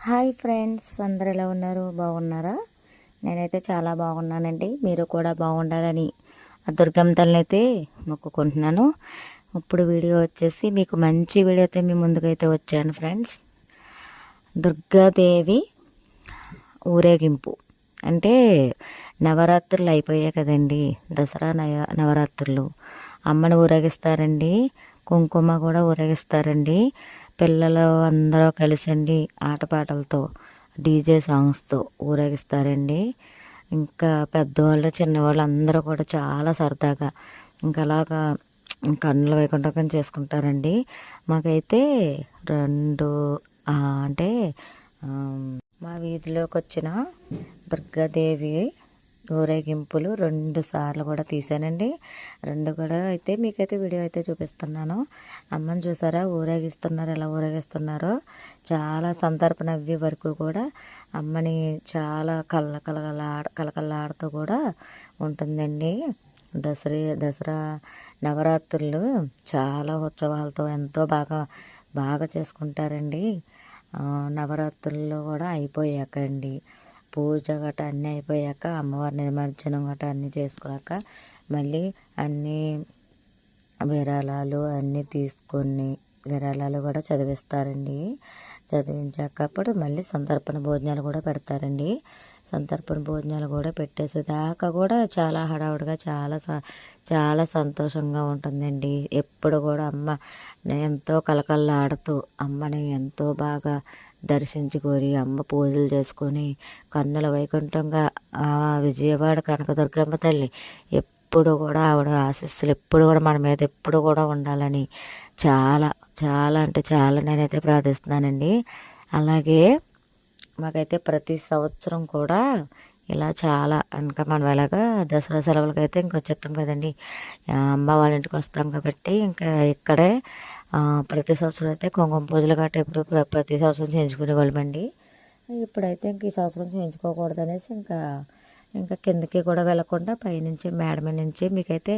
Hi friends, అందరు ఎలా ఉన్నారు? బాగున్నారా? నేనైతే చాలా బాగున్నానండి. మీరు కూడా బాగుండాలని ఆ దుర్గమ్మ తల్లిని అయితే మొక్కుకుంటున్నాను. ఇప్పుడు వీడియో వచ్చేసి మీకు మంచి వీడియో అయితే మీ ముందుకైతే వచ్చాను ఫ్రెండ్స్. దుర్గాదేవి ఊరేగింపు అంటే నవరాత్రులు అయిపోయాయి కదండి. దసరా నవరాత్రులు అమ్మని ఊరేగిస్తారండి. కుంకుమ కూడా ఊరేగిస్తారండి. పిల్లలు అందరూ కలిసండి ఆటపాటలతో డీజే సాంగ్స్తో ఊరేగిస్తారండి. ఇంకా పెద్దవాళ్ళు చిన్నవాళ్ళు అందరూ కూడా చాలా సరదాగా ఇంకా అలాగా కన్నుల వైకుంఠం చేసుకుంటారండి. మాకైతే రెండు అంటే మా వీధిలోకి వచ్చిన దుర్గాదేవి ఊరేగింపులు 2 సార్లు కూడా తీసానండి. 2 కూడా అయితే మీకైతే వీడియో అయితే చూపిస్తున్నాను. అమ్మని చూసారా ఊరేగిస్తున్నారు, ఎలా ఊరేగిస్తున్నారో. చాలా సంతర్పణ అవ్వే వరకు కూడా అమ్మని చాలా కలకలాడుతూ కూడా ఉంటుందండి. దసరా నవరాత్రులు చాలా ఉత్సవాలతో ఎంతో బాగా చేసుకుంటారండి. నవరాత్రుల్లో కూడా అయిపోయాక అండి పూజ గట్ట అన్నీ అయిపోయాక అమ్మవారి నిమజ్జనం గట్ట అన్నీ చేసుకున్నాక మళ్ళీ అన్నీ విరాళాలు అన్నీ తీసుకొని విరాళాలు కూడా చదివిస్తారండి. చదివించాక అప్పుడు మళ్ళీ సంతర్పణ భోజనాలు కూడా పెడతారండి. సంతర్పణ భోజనాలు కూడా పెట్టేసేదాకా కూడా చాలా హడావుడిగా చాలా సంతోషంగా ఉంటుందండి. ఎప్పుడు కూడా అమ్మ ఎంతో కలకల్లాడుతూ అమ్మని ఎంతో బాగా దర్శించుకొని అమ్మ పూజలు చేసుకొని కన్నుల వైకుంఠంగా విజయవాడ కనకదుర్గమ్మ తల్లి ఎప్పుడు కూడా ఆవిడ ఆశీస్సులు ఎప్పుడు కూడా మన మీద ఎప్పుడు కూడా ఉండాలని చాలా చాలా అంటే చాలా నేనైతే ప్రార్థిస్తున్నానండి. అలాగే మాకైతే ప్రతి సంవత్సరం కూడా ఇలా చాలా ఇంకా మనం ఎలాగా దసరా సెలవులకి అయితే ఇంకొచ్చేస్తాం కదండి. అమ్మ వాళ్ళ ఇంటికి వస్తాం కాబట్టి ఇంకా ఇక్కడే ప్రతి సంవత్సరం అయితే కుంకుమ పూజలు గట్రా ఎప్పుడు ప్రతి సంవత్సరం చేయించుకునేవాళ్ళమండి. ఇప్పుడైతే ఇంక ఈ సంవత్సరం చేయించుకోకూడదు అనేసి ఇంకా కిందకి కూడా వెళ్ళకుండా పైనుంచి మేడ మీద నుంచి మీకైతే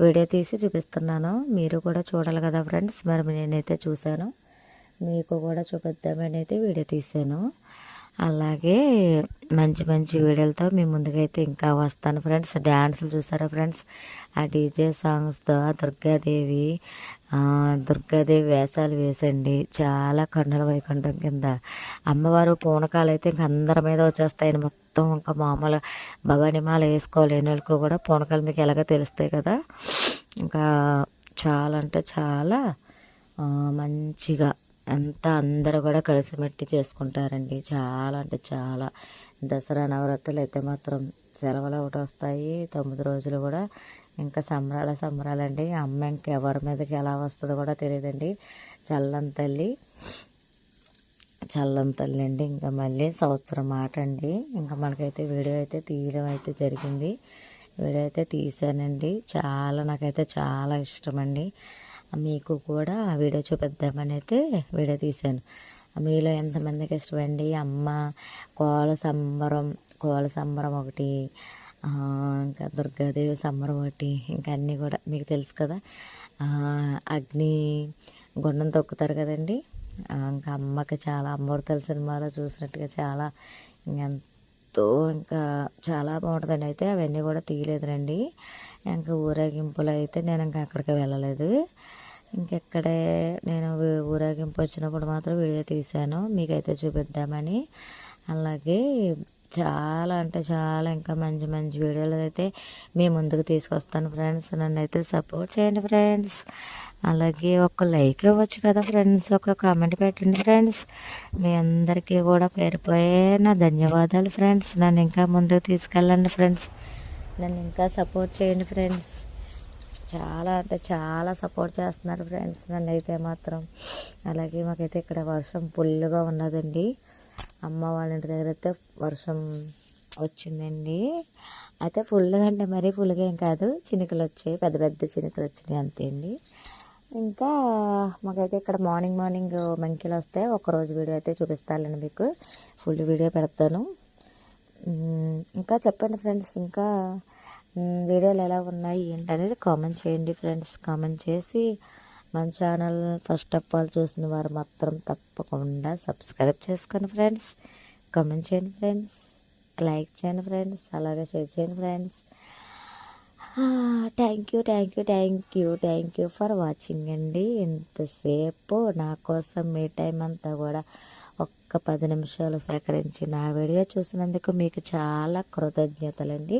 వీడియో తీసి చూపిస్తున్నాను. మీరు కూడా చూడాలి కదా ఫ్రెండ్స్. మరి నేనైతే చూశాను, మీకు కూడా చూపిద్దామని అయితే వీడియో తీసాను. అలాగే మంచి మంచి వీడియోలతో మీ ముందుకైతే ఇంకా వస్తాను ఫ్రెండ్స్. డ్యాన్సులు చూసారా ఫ్రెండ్స్? ఆ డీజే సాంగ్స్తో దుర్గాదేవి వేషాలు వేసండి. చాలా కన్నుల వైకుంఠం కింద అమ్మవారు పూనకాలు అయితే ఇంక అందరి మీద వచ్చేస్తాయని మొత్తం ఇంకా మామూలు భవానిమాల వేసుకోలేని వాళ్ళకి కూడా పూనకాలు మీకు ఎలాగో తెలుస్తాయి కదా. ఇంకా చాలా అంటే చాలా మంచిగా అంతా అందరూ కూడా కలిసిమెట్టి చేసుకుంటారండి. చాలా అంటే చాలా దసరా నవరాత్రులు అయితే మాత్రం సెలవులు ఒకటి వస్తాయి. 9 రోజులు కూడా ఇంకా సంబరాలండి. అమ్మ ఇంకెవరి మీదకి ఎలా వస్తుందో కూడా తెలియదండి. చల్లని తల్లి అండి. ఇంకా మళ్ళీ సంవత్సరం మాట అండి. ఇంకా మనకైతే వీడియో అయితే తీయడం అయితే జరిగింది. వీడియో అయితే తీసానండి. నాకైతే చాలా ఇష్టం అండి. మీకు కూడా ఆ వీడియో చూపిద్దామని అయితే వీడియో తీశాను. మీలో ఎంతమందికి ఇష్టమండి అమ్మ కోల సంబరం ఒకటి, ఇంకా దుర్గాదేవి సంబరం ఒకటి, ఇంకా అన్నీ కూడా మీకు తెలుసు కదా. అగ్ని గుండం తొక్కుతారు కదండి. ఇంకా అమ్మకి చాలా అమ్మవారు సినిమాలో చూసినట్టుగా చాలా ఎంతో ఇంకా చాలా బాగుంటుందండి. అయితే అవన్నీ కూడా తీయలేదురండి. ఇంకా ఊరేగింపులు అయితే నేను ఇంకా అక్కడికి వెళ్ళలేదు. ఇంకెక్కడే నేను ఊరేగింపు వచ్చినప్పుడు మాత్రం వీడియో తీశాను, మీకైతే చూపిద్దామని. అలాగే చాలా అంటే చాలా ఇంకా మంచి మంచి వీడియోలు అయితే మీ ముందుకు తీసుకొస్తాను ఫ్రెండ్స్. నన్ను అయితే సపోర్ట్ చేయండి ఫ్రెండ్స్. అలాగే ఒక లైక్ ఇవ్వచ్చు కదా ఫ్రెండ్స్, ఒక కామెంట్ పెట్టండి ఫ్రెండ్స్. మీ అందరికీ కూడా పేరుపోయిన ధన్యవాదాలు ఫ్రెండ్స్. నన్ను ఇంకా ముందుకు తీసుకెళ్ళండి ఫ్రెండ్స్. నన్ను ఇంకా సపోర్ట్ చేయండి ఫ్రెండ్స్. చాలా అంటే చాలా సపోర్ట్ చేస్తున్నారు ఫ్రెండ్స్ నన్ను అయితే మాత్రం. అలాగే మాకైతే ఇక్కడ వర్షం ఫుల్గా ఉన్నదండి. అమ్మ వాళ్ళ ఇంటి దగ్గర అయితే వర్షం వచ్చిందండి. అయితే ఫుల్గా అంటే మరీ ఫుల్గా ఏం కాదు, చినుకులు వచ్చాయి, పెద్ద పెద్ద చినుకులు వచ్చినాయి అంతే అండి. ఇంకా మాకైతే ఇక్కడ మార్నింగ్ మంకిలు వస్తే ఒకరోజు వీడియో అయితే చూపిస్తానండి మీకు. ఫుల్ వీడియో పెడతాను. ఇంకా చెప్పండి ఫ్రెండ్స్, ఇంకా వీడియోలు ఎలా ఉన్నాయి ఏంటి అనేది కామెంట్ చేయండి ఫ్రెండ్స్. కామెంట్ చేసి మన ఛానల్ ఫస్ట్ ఆఫ్ ఆల్ చూసిన వారు మాత్రం తప్పకుండా సబ్స్క్రైబ్ చేసుకోండి ఫ్రెండ్స్, కామెంట్ చేయండి ఫ్రెండ్స్, లైక్ చేయండి ఫ్రెండ్స్, అలాగే షేర్ చేయండి friends. Thank you for watching అండి. ఇంతసేపు నా కోసం మీ టైం అంతా కూడా ఒక్క 10 నిమిషాలు సేకరించి నా వీడియో చూసినందుకు మీకు చాలా కృతజ్ఞతలండి.